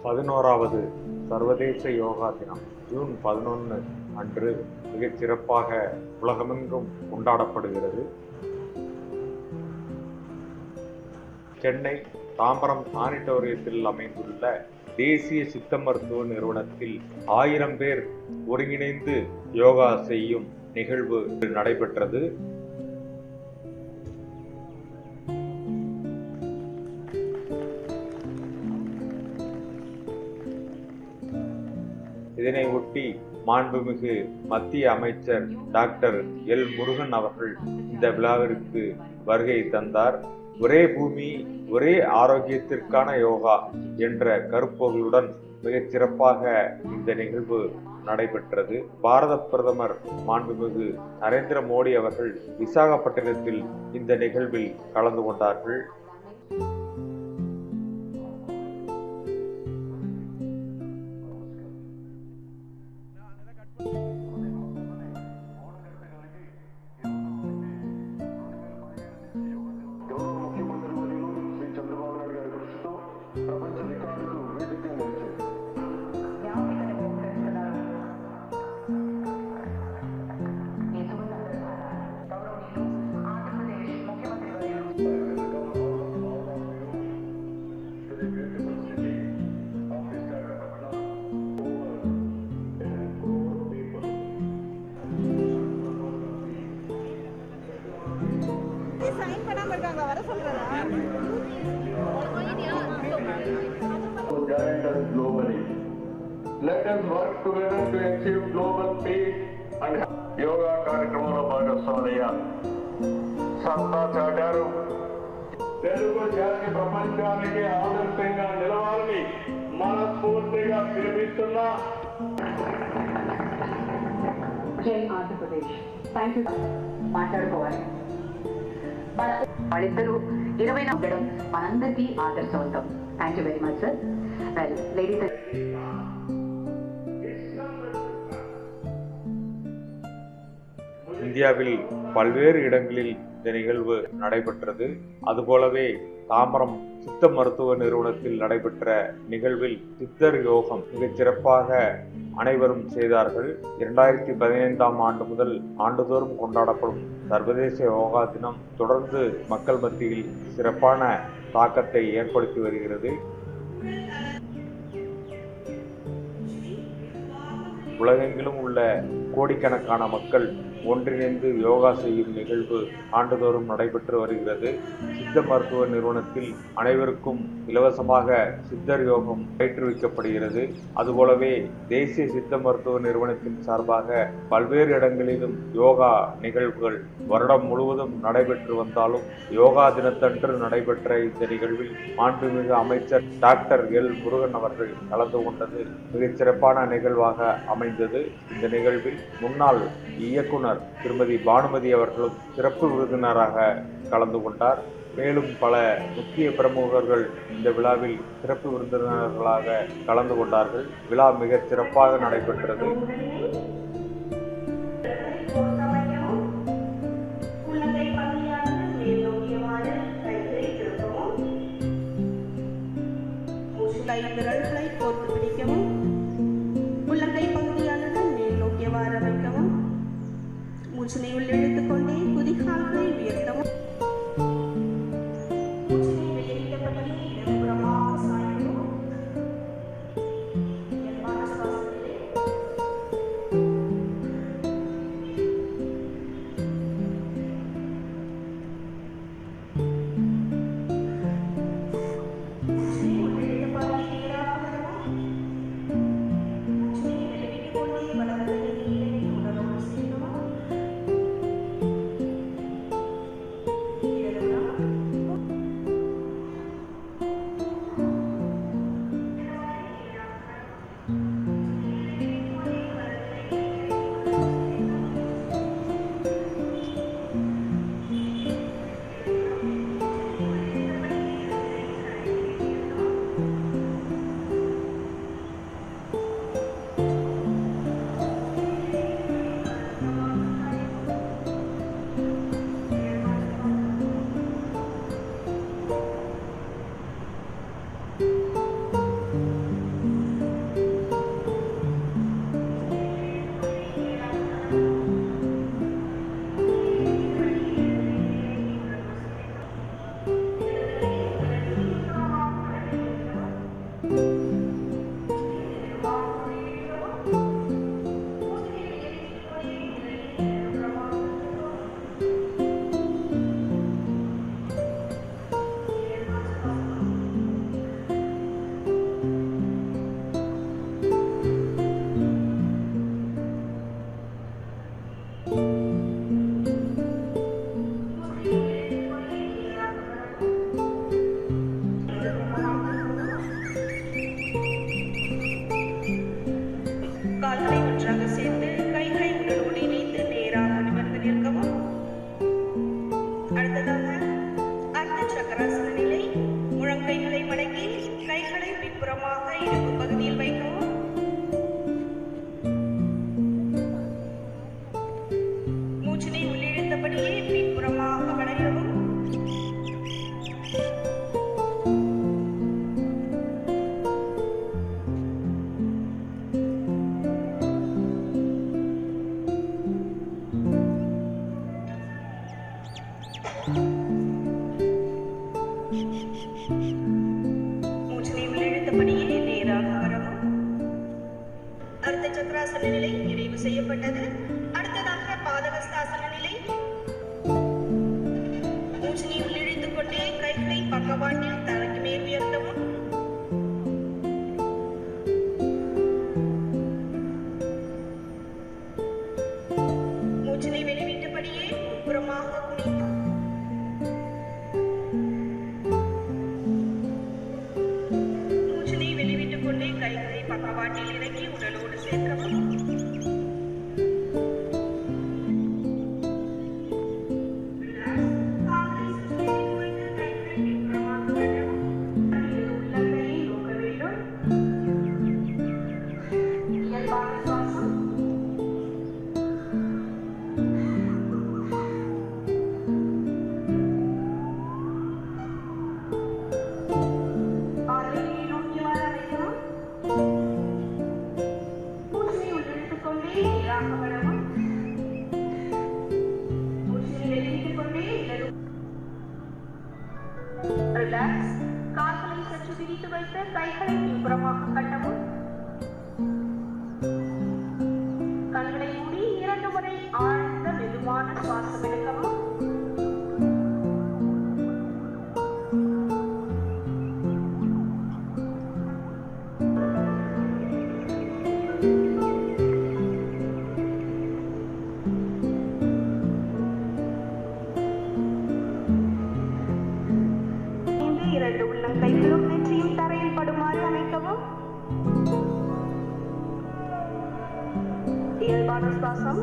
11வது சர்வதேச யோகா தினம் ஜூன் 11 அன்று மிகச் சிறப்பாக உலகமெங்கும் கொண்டாடப்படுகிறது. சென்னை தாம்பரம் சானிட்டோரியத்தில் அமைந்துள்ள தேசிய சித்த மருத்துவ நிறுவனத்தில் 1000 பேர் ஒருங்கிணைந்து யோகா செய்யும் நிகழ்வு நடைபெற்றது. இதனை ஒட்டி மாண்புமிகு மத்திய அமைச்சர் டாக்டர் எல் முருகன் அவர்கள் இந்த விழாவிற்கு வருகை தந்தார். ஒரே பூமி ஒரே ஆரோக்கியத்திற்கான யோகா என்ற கருப்பொருளுடன் மிகச் சிறப்பாக இந்த நிகழ்வு நடைபெற்றது. பாரத பிரதமர் மாண்புமிகு நரேந்திர மோடி அவர்கள் விசாகப்பட்டினத்தில் இந்த நிகழ்வில் கலந்து கொண்டார்கள். Globally. Let us work together to achieve global peace and yoga కార్యక్రమంలో భాగస్వామయ్యా సంస్థ చాటారు. తెలుగు జాతి ప్రపంచానికి ఆదర్శంగా నిలవాలని మనస్ఫూర్తిగా పిలుపుతున్నా. జై ఆంధ్రప్రదేశ్. Thank you. మాట్లాడుకోవాలి వాళ్ళిద్దరూ 20 ఉండడం మనందరికీ ఆదర్శవంతం. Thank you very much sir. Well ladies இந்தியாவில் பல்வேறு இடங்களில் இந்த நிகழ்வு நடைபெற்றது. அதுபோலவே தாம்பரம் சித்த மருத்துவ நிறுவனத்தில் நடைபெற்ற நிகழ்வில் சித்தர் யோகம் மிகச் சிறப்பாக அனைவரும் செய்தார்கள். 2015ஆம் ஆண்டு முதல் ஆண்டுதோறும் கொண்டாடப்படும் சர்வதேச யோகா தினம் தொடர்ந்து மக்கள் மத்தியில் சிறப்பான தாக்கத்தை ஏற்படுத்தி வருகிறது. உலகெங்கிலும் உள்ள கோடிக்கணக்கான மக்கள் ஒன்றிணைந்து யோகா செய்யும் நிகழ்வு ஆண்டுதோறும் நடைபெற்று வருகிறது. சித்த மருத்துவ நிறுவனத்தில் அனைவருக்கும் இலவசமாக சித்தர் யோகம் பயிற்றுவிக்கப்படுகிறது. அதுபோலவே தேசிய சித்த மருத்துவ நிறுவனத்தின் சார்பாக பல்வேறு இடங்களிலும் யோகா நிகழ்வுகள் வருடம் முழுவதும் நடைபெற்று வந்தாலும் யோகா தினத்தன்று நடைபெற்ற இந்த நிகழ்வில் மாண்புமிகு அமைச்சர் டாக்டர் எல் முருகன் அவர்கள் கலந்து கொண்டது மிகச் சிறப்பான நிகழ்வாக அமைந்தது. இந்த நிகழ்வில் முன்னாள் இயக்குனர் திருமதி பானுமதி அவர்களும் சிறப்பு விருந்தினராக கலந்து கொண்டார். மேலும் பல முக்கிய பிரமுகர்கள் இந்த விழாவில் சிறப்பு விருந்தினர்களாக கலந்து கொண்டார்கள். விழா மிகச் சிறப்பாக நடைபெற்றது. விரல்களை கோர்த்து பிடிக்கவும், உள்ளங்கை பகுதியானது மேல் நோக்கியவாறு வைக்கவும், மூச்சினை உள்ளிழுத்துக் கொண்டே குதிகால்களை உயர்த்தவும், மூச்சினை வெளியிட்டபடியே இடப்புறமாக சாய்க்கவும், இயல்பான சுவாசத்திலே அறிவித்தபடியே நேராக வரவும். அர்த்த சக்கராசன நிலை நிறைவு செய்யப்பட்டது. அடுத்ததாக பாதகஸ்தாசன நிலை. மூச்சினை உள்ளிழுத்துக் கொண்டே கைகளை பக்கவாட்டில் தலைக்கு மேல் உயர்த்தவும். மூச்சினை வெளிவிட்டபடியே புறமாக குனிந்து மூச்சினை வெளிவிட்டுக் கொண்டே கைகளை பக்கவாட்டில் இறக்கி உடலோடு சேர்க்கவும். ரிலாக்ஸ். கால்களை சற்று விரித்து வைத்து கைகளை பின்புறமாக கட்டவும். கண்களை மூடி 2 முறை ஆழ்ந்த மெதுவான சுவாசம் எடுக்கவும். கைகளும் நெற்றியும் தரையில் படுமாறு அமைக்கவும். இயல்பான சுவாசம்.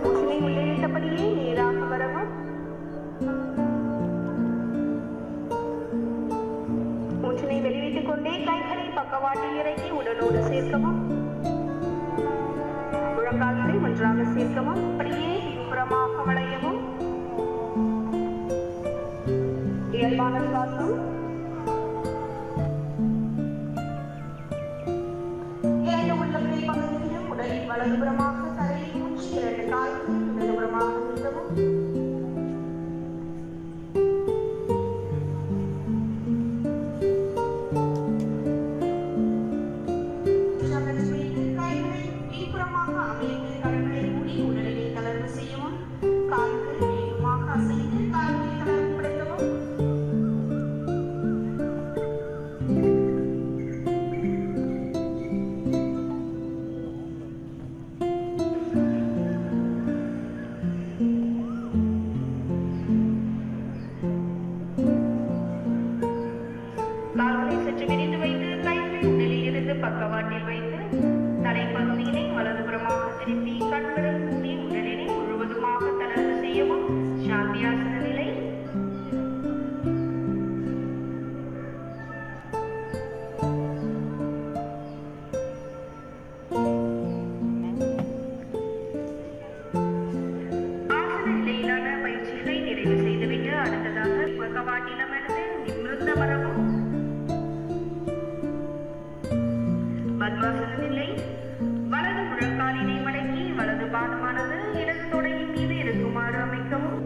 மூச்சினை உள்ளிழுத்தபடியே நேராக வரவும். மூச்சினை வெளிவிட்டுக் கொண்டே கைகளை பக்கவாட்டில் இறக்கி உடலோடு சேர்க்கவும். முழங்கால்களை ஒன்றாக சேர்க்கவும். அப்படியே பின்புறமாக வளையவும். இயல்பான சுவாசம். இரண்டு உள்ளங்கை பகுதியிலும் உடலின் வலதுபுறமாக தரையில் ஊற்றி 2 கால்களை இடதுபுறமாக நீட்டவும். பக்கவாட்டில் வைத்து தலைப்பகுதியினை வலதுபுறமாக திருப்பி கண்களை மூடி உடலினை முழுவதுமாக தளர்வு செய்யவும். சாந்தியாசன நிலை. ஆசன நிலையிலான பயிற்சிகளை நிறைவு செய்துவிட்டு அடுத்ததாக பக்கவாட்டிலமர்ந்து நிமிர்ந்த வரவும். பத்மாசன நிலை. வலது முழங்காலினை மடக்கி வலது பாதமானது இடது தொடையின் மீது இருக்குமாறு அமைக்கவும்.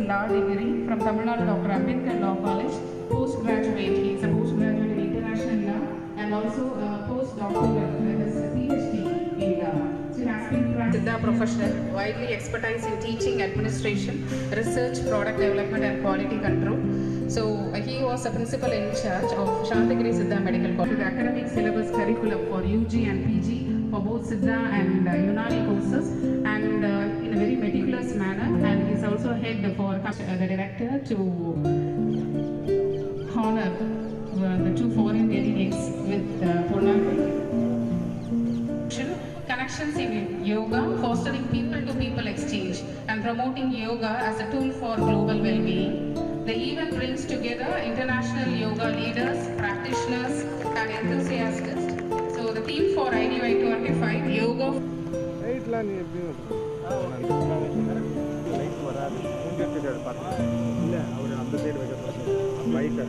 law degree from Tamil Nadu Dr. Ambedkar Law College, postgraduate. He is a postgraduate in international law and also a postdoctoral, that is a PhD in law. So he has been Siddha professional, widely expertise in teaching, administration, research, product development and quality control. So he was a principal in charge of Shantagiri Siddha Medical College. The academic syllabus curriculum for UG and PG for both Siddha and Unani courses, and in a very meticulous manner, and he is also head for the director to honor the two foreign delegates with Purnarthi. Connections in yoga, fostering people-to-people exchange and promoting yoga as a tool for global well-being. The event brings together international yoga leaders, practitioners and enthusiasts. So the theme for IDY 25, yoga. இல்லை அவர் அந்த side வைக்க